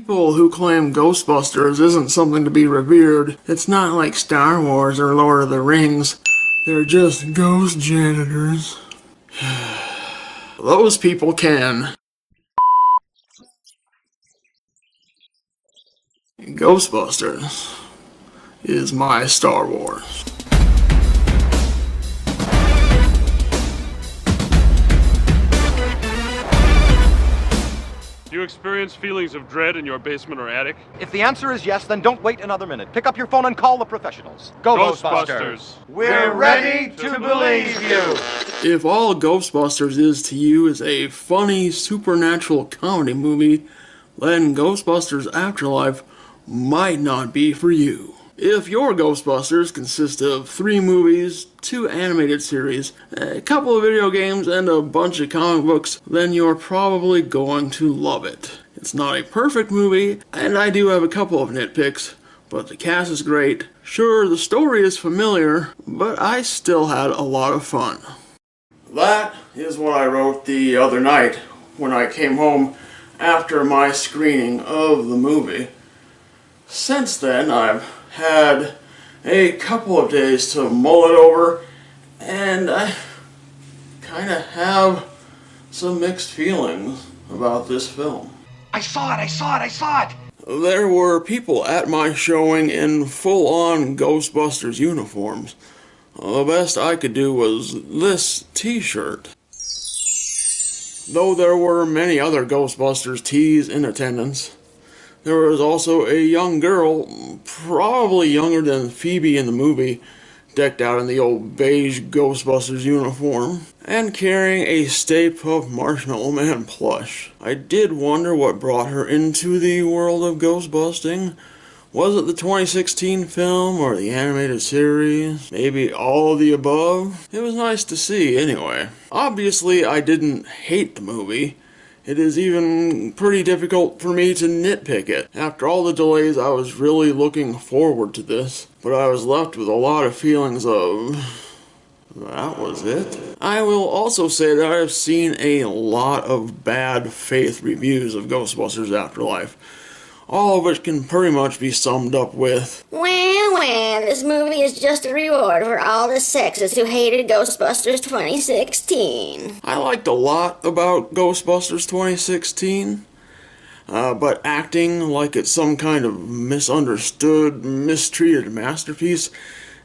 People who claim Ghostbusters isn't something to be revered. It's not like Star Wars or Lord of the Rings. They're just ghost janitors. Those people can. Ghostbusters is my Star Wars. Do you experience feelings of dread in your basement or attic? If the answer is yes, then don't wait another minute. Pick up your phone and call the professionals. Go Ghostbusters! We're ready to believe you! If all Ghostbusters is to you is a funny supernatural comedy movie, then Ghostbusters Afterlife might not be for you. If your Ghostbusters consist of 3 movies, 2 animated series, a couple of video games, and a bunch of comic books, then you're probably going to love it. It's not a perfect movie, and I do have a couple of nitpicks, but the cast is great. Sure, the story is familiar, but I still had a lot of fun. That is what I wrote the other night when I came home after my screening of the movie. Since then, I've had a couple of days to mull it over, and I kind of have some mixed feelings about this film. I saw it! There were people at my showing in full-on Ghostbusters uniforms. The best I could do was this t-shirt. Though there were many other Ghostbusters tees in attendance, there was also a young girl, probably younger than Phoebe in the movie, decked out in the old beige Ghostbusters uniform, and carrying a Stay Puft Marshmallow Man plush. I did wonder what brought her into the world of ghostbusting. Was it the 2016 film or the animated series? Maybe all of the above? It was nice to see anyway. Obviously, I didn't hate the movie. It is even pretty difficult for me to nitpick it. After all the delays, I was really looking forward to this, but I was left with a lot of feelings of... that was it. I will also say that I have seen a lot of bad faith reviews of Ghostbusters Afterlife, all of which can pretty much be summed up with, Well, this movie is just a reward for all the sexes who hated Ghostbusters 2016. I liked a lot about Ghostbusters 2016, but acting like it's some kind of misunderstood, mistreated masterpiece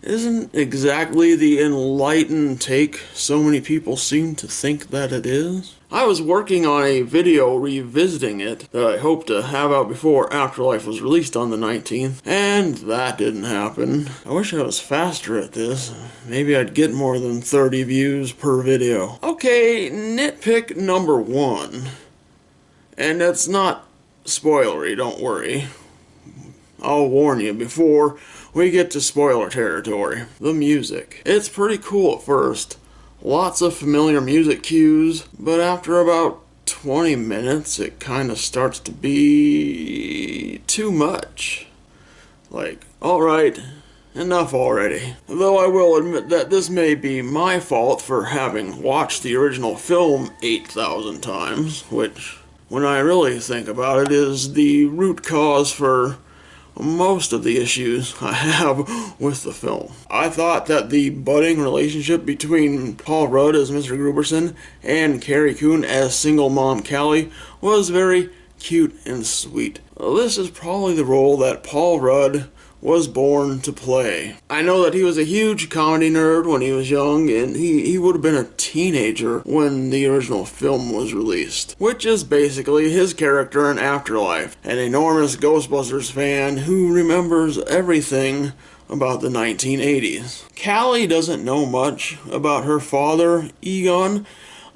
isn't exactly the enlightened take so many people seem to think that it is. I was working on a video revisiting it that I hoped to have out before Afterlife was released on the 19th, and that didn't happen. I wish I was faster at this. Maybe I'd get more than 30 views per video. Okay, nitpick number 1. And it's not spoilery, don't worry. I'll warn you before we get to spoiler territory. The music. It's pretty cool at first. Lots of familiar music cues, but after about 20 minutes it kind of starts to be too much. Like, alright, enough already. Though I will admit that this may be my fault for having watched the original film 8,000 times, which, when I really think about it, is the root cause for most of the issues I have with the film. I thought that the budding relationship between Paul Rudd as Mr. Gruberson and Carrie Coon as single mom Callie was very cute and sweet. This is probably the role that Paul Rudd was born to play. I know that he was a huge comedy nerd when he was young, and he would have been a teenager when the original film was released, which is basically his character in Afterlife, an enormous Ghostbusters fan who remembers everything about the 1980s. Callie doesn't know much about her father, Egon,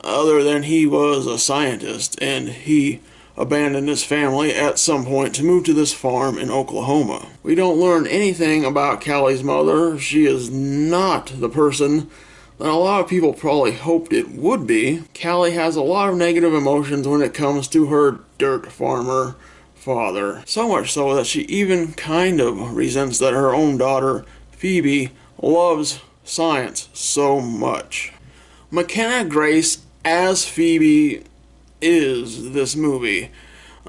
other than he was a scientist, and he abandoned his family at some point to move to this farm in Oklahoma. We don't learn anything about Callie's mother. She is not the person that a lot of people probably hoped it would be. Callie has a lot of negative emotions when it comes to her dirt farmer father. So much so that she even kind of resents that her own daughter, Phoebe, loves science so much. McKenna Grace as Phoebe is this movie.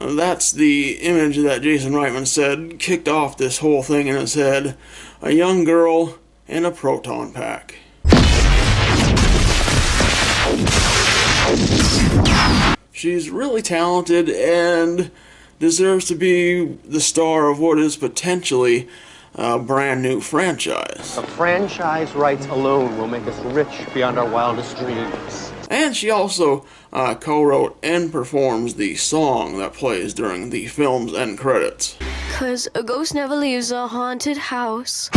That's the image that Jason Reitman said kicked off this whole thing in his head. A young girl in a proton pack. She's really talented and deserves to be the star of what is potentially a brand new franchise. The franchise rights alone will make us rich beyond our wildest dreams. And she also co-wrote and performs the song that plays during the film's end credits. 'Cause a ghost never leaves a haunted house.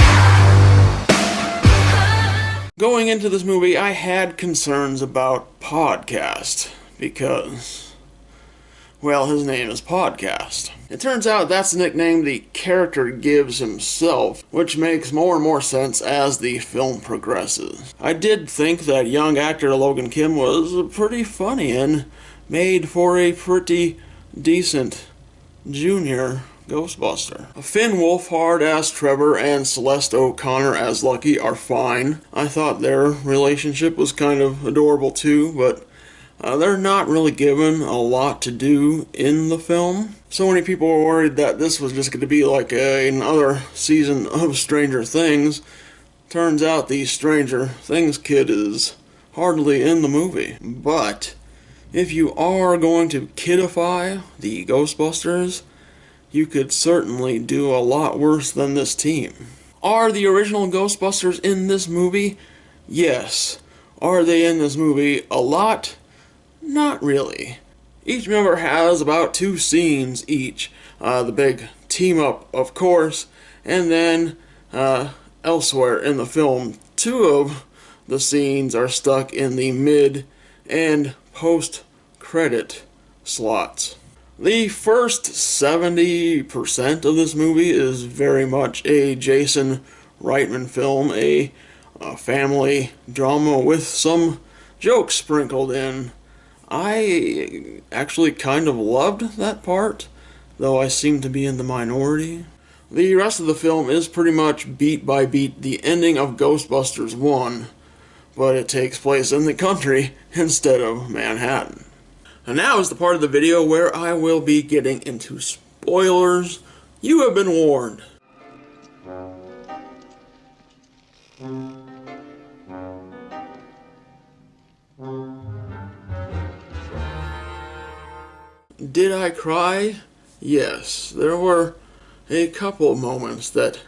Going into this movie, I had concerns about Podcast, because, well, his name is Podcast. It turns out that's the nickname the character gives himself, which makes more and more sense as the film progresses. I did think that young actor Logan Kim was pretty funny and made for a pretty decent junior Ghostbuster. Finn Wolfhard as Trevor and Celeste O'Connor as Lucky are fine. I thought their relationship was kind of adorable too, but they're not really given a lot to do in the film. So many people were worried that this was just going to be like another season of Stranger Things. Turns out the Stranger Things kid is hardly in the movie. But if you are going to kidify the Ghostbusters, you could certainly do a lot worse than this team. Are the original Ghostbusters in this movie? Yes. Are they in this movie a lot? Not really. Each member has about 2 scenes each. The big team-up, of course, and then elsewhere in the film, 2 of the scenes are stuck in the mid- and post-credit slots. The first 70% of this movie is very much a Jason Reitman film, a family drama with some jokes sprinkled in. I actually kind of loved that part, though I seem to be in the minority. The rest of the film is pretty much beat by beat the ending of Ghostbusters 1, but it takes place in the country instead of Manhattan. And now is the part of the video where I will be getting into spoilers. You have been warned. Did I cry? Yes, there were a couple moments that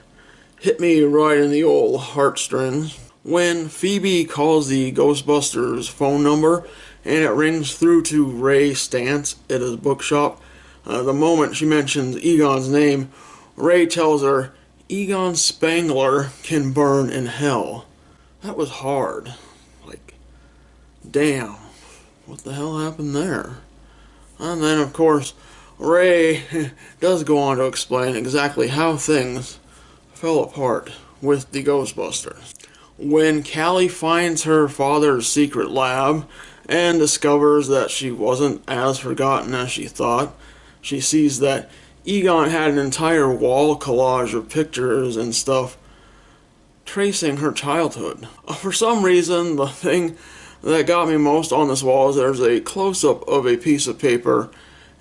hit me right in the old heartstrings. When Phoebe calls the Ghostbusters phone number and it rings through to Ray Stantz at his bookshop, the moment she mentions Egon's name, Ray tells her Egon Spangler can burn in hell. That was hard. Like, damn, what the hell happened there? And then, of course, Ray does go on to explain exactly how things fell apart with the Ghostbusters. When Callie finds her father's secret lab and discovers that she wasn't as forgotten as she thought, she sees that Egon had an entire wall collage of pictures and stuff tracing her childhood. For some reason, the thing that got me most on this wall is there's a close-up of a piece of paper,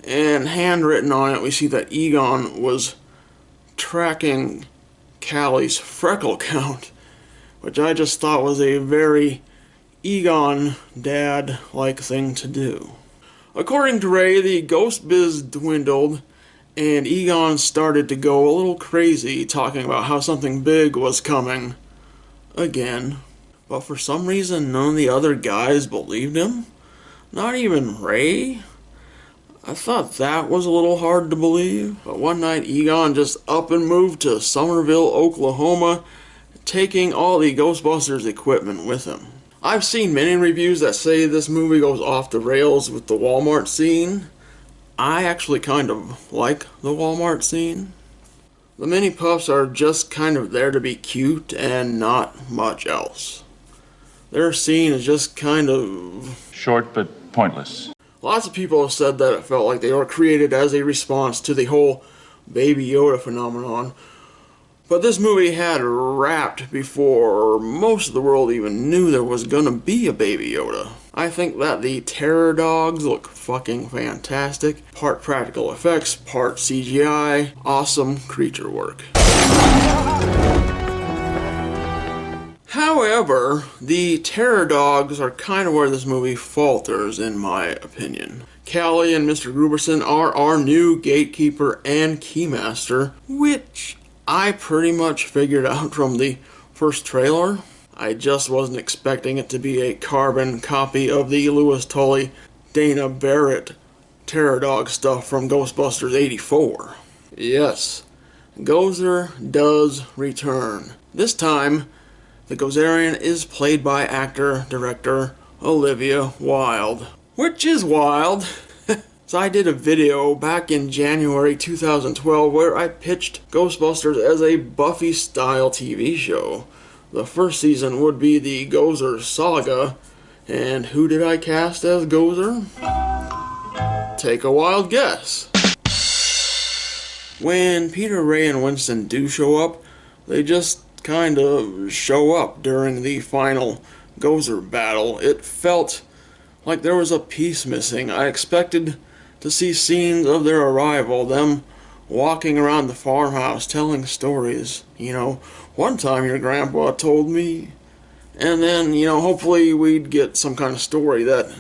and handwritten on it we see that Egon was tracking Callie's freckle count, which I just thought was a very Egon dad-like thing to do. According to Ray, the ghost biz dwindled, and Egon started to go a little crazy, talking about how something big was coming again. But for some reason, none of the other guys believed him. Not even Ray. I thought that was a little hard to believe. But one night, Egon just up and moved to Summerville, Oklahoma, taking all the Ghostbusters equipment with him. I've seen many reviews that say this movie goes off the rails with the Walmart scene. I actually kind of like the Walmart scene. The mini puffs are just kind of there to be cute and not much else. Their scene is just kind of short but pointless. Lots of people have said that it felt like they were created as a response to the whole Baby Yoda phenomenon, But this movie had wrapped before most of the world even knew there was gonna be a Baby Yoda. I think that the terror dogs look fucking fantastic. Part practical effects, part CGI. Awesome creature work. However, the terror dogs are kind of where this movie falters, in my opinion. Callie and Mr. Gruberson are our new gatekeeper and keymaster, which I pretty much figured out from the first trailer. I just wasn't expecting it to be a carbon copy of the Louis Tully, Dana Barrett terror dog stuff from Ghostbusters 84. Yes, Gozer does return. This time, the Gozerian is played by actor-director Olivia Wilde. Which is wild. So I did a video back in January 2012 where I pitched Ghostbusters as a Buffy-style TV show. The first season would be the Gozer Saga, and who did I cast as Gozer? Take a wild guess. When Peter, Ray, and Winston do show up, they just kind of show up during the final Gozer battle. It felt like there was a piece missing. I expected to see scenes of their arrival, them walking around the farmhouse telling stories. You know, one time your grandpa told me, and then, you know, hopefully we'd get some kind of story that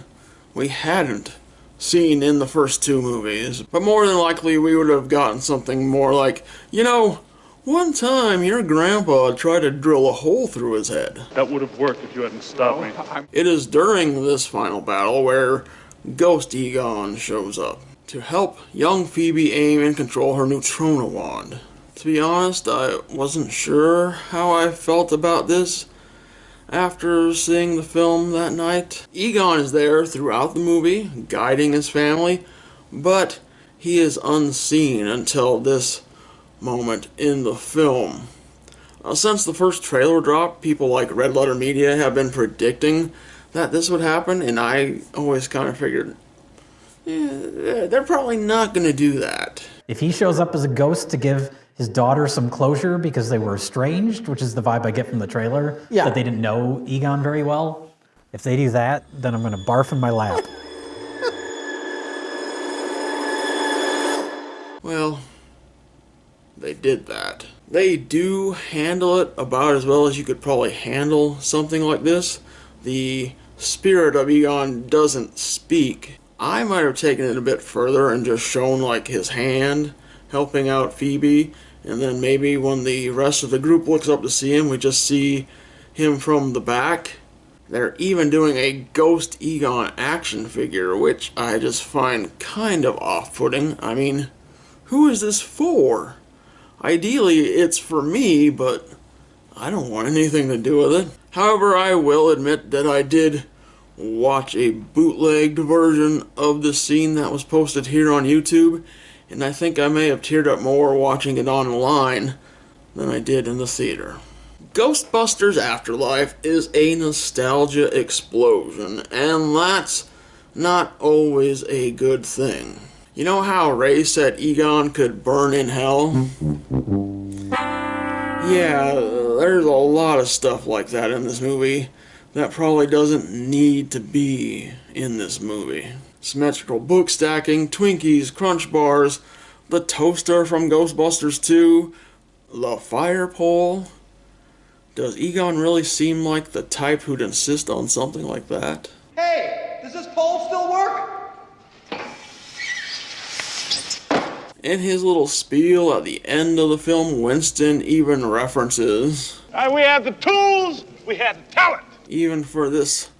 we hadn't seen in the first two movies. But more than likely we would have gotten something more like, you know, one time your grandpa tried to drill a hole through his head. That would have worked if you hadn't stopped me. It is during this final battle where Ghost Egon shows up to help young Phoebe aim and control her Neutrona wand. To be honest, I wasn't sure how I felt about this after seeing the film that night. Egon is there throughout the movie, guiding his family, but he is unseen until this moment in the film. Since the first trailer dropped, people like Red Letter Media have been predicting that this would happen, and I always kind of figured, they're probably not going to do that. If he shows up as a ghost to give his daughter some closure because they were estranged, which is the vibe I get from the trailer, that they didn't know Egon very well, if they do that, then I'm going to barf in my lap. Well, they did that. They do handle it about as well as you could probably handle something like this. The spirit of Egon doesn't speak. I might have taken it a bit further and just shown like his hand helping out Phoebe, and then maybe when the rest of the group looks up to see him, we just see him from the back. They're even doing a Ghost Egon action figure, which I just find kind of off-putting. I mean, who is this for? Ideally, it's for me, but I don't want anything to do with it. However, I will admit that I did watch a bootlegged version of the scene that was posted here on YouTube, and I think I may have teared up more watching it online than I did in the theater. Ghostbusters Afterlife is a nostalgia explosion, and that's not always a good thing. You know how Ray said Egon could burn in hell? Yeah, there's a lot of stuff like that in this movie that probably doesn't need to be in this movie. Symmetrical book stacking, Twinkies, Crunch Bars, the toaster from Ghostbusters 2, the fire pole. Does Egon really seem like the type who'd insist on something like that? Hey, does this pole still work? In his little spiel at the end of the film, Winston even references, We had the tools, we had the talent. even for this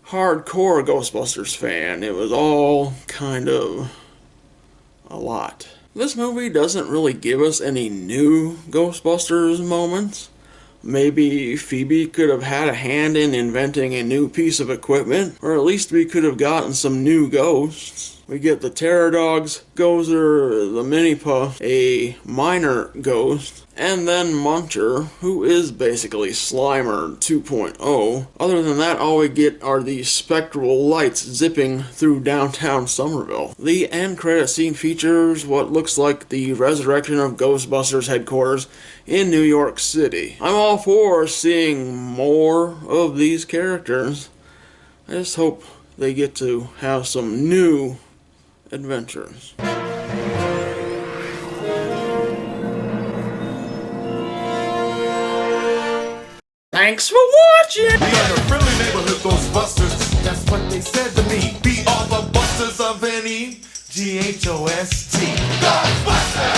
hardcore Ghostbusters fan, it was all kind of a lot. This movie doesn't really give us any new Ghostbusters moments. Maybe Phoebe could have had a hand in inventing a new piece of equipment, or at least we could have gotten some new ghosts. We get the Terror Dogs, Gozer, the Mini-Puff, a minor ghost, and then Muncher, who is basically Slimer 2.0. Other than that, all we get are the spectral lights zipping through downtown Somerville. The end credit scene features what looks like the resurrection of Ghostbusters headquarters in New York City. I'm all for seeing more of these characters. I just hope they get to have some new adventures. Thanks for watching! We are the friendly neighborhood Ghostbusters. That's what they said to me. We are the busters of any GHOST. Ghostbusters!